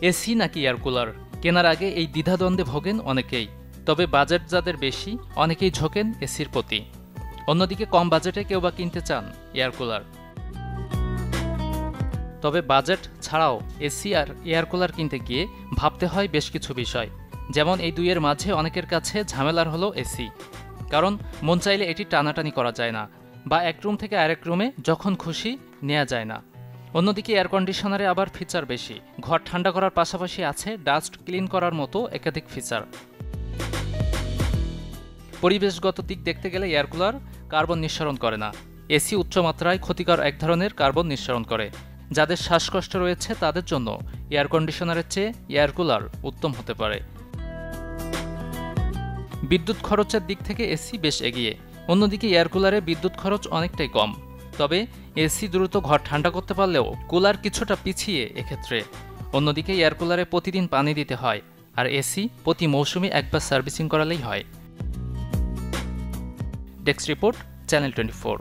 AC নাকি air cooler, কেনার আগে এই দ্বিধাদ্বন্দ্বে ভোগেন অনেকেই। তবে বাজেট যাদের বেশি, অনেকেই ঝোঁকেন এসির প্রতি। অন্যদিকে কম বাজেটে কেউ বা কিনতে চান এয়ার কুলার। তবে বাজেট ছাড়াও এসি আর এয়ার কুলার কিনতে গিয়ে ভাবতে হয় বেশ কিছু বিষয়। যেমন এই দুইয়ের মাঝে অনেকের কাছে ঝামেলার হলো এসি, কারণ মন চাইলে এটি টানাটানি করা যায় না, বা এক রুম থেকে আরেক রুমে যখন খুশি নেওয়া যায় না। অন্যদিকে এয়ার কন্ডিশনারে আবার ফিচার বেশি, ঘর ঠান্ডা করার পাশাপাশি আছে ডাস্ট ক্লিন করার মতো একাধিক ফিচার। পরিবেশগত দিক দেখতে গেলে এয়ার কুলার কার্বন নিঃসরণ করে না। এসি উচ্চমাত্রায় ক্ষতিকর এক ধরনের কার্বন নিঃসরণ করে। যাদের শ্বাসকষ্ট রয়েছে তাদের জন্য এয়ার কন্ডিশনারের চেয়ে এয়ার কুলার উত্তম হতে পারে। বিদ্যুৎ খরচের দিক থেকে এসি বেশ এগিয়ে। অন্যদিকে এয়ার কুলারে বিদ্যুৎ খরচ অনেকটাই কম। তবে এসি দ্রুত ঘর ঠান্ডা করতে পারলেও কুলার কিছুটা পিছিয়ে এক্ষেত্রে। অন্যদিকে এয়ার কুলারে প্রতিদিন পানি দিতে হয়, আর এসি প্রতি মৌসুমে একবার সার্ভিসিং করালেই হয়। Desk report, channel 24।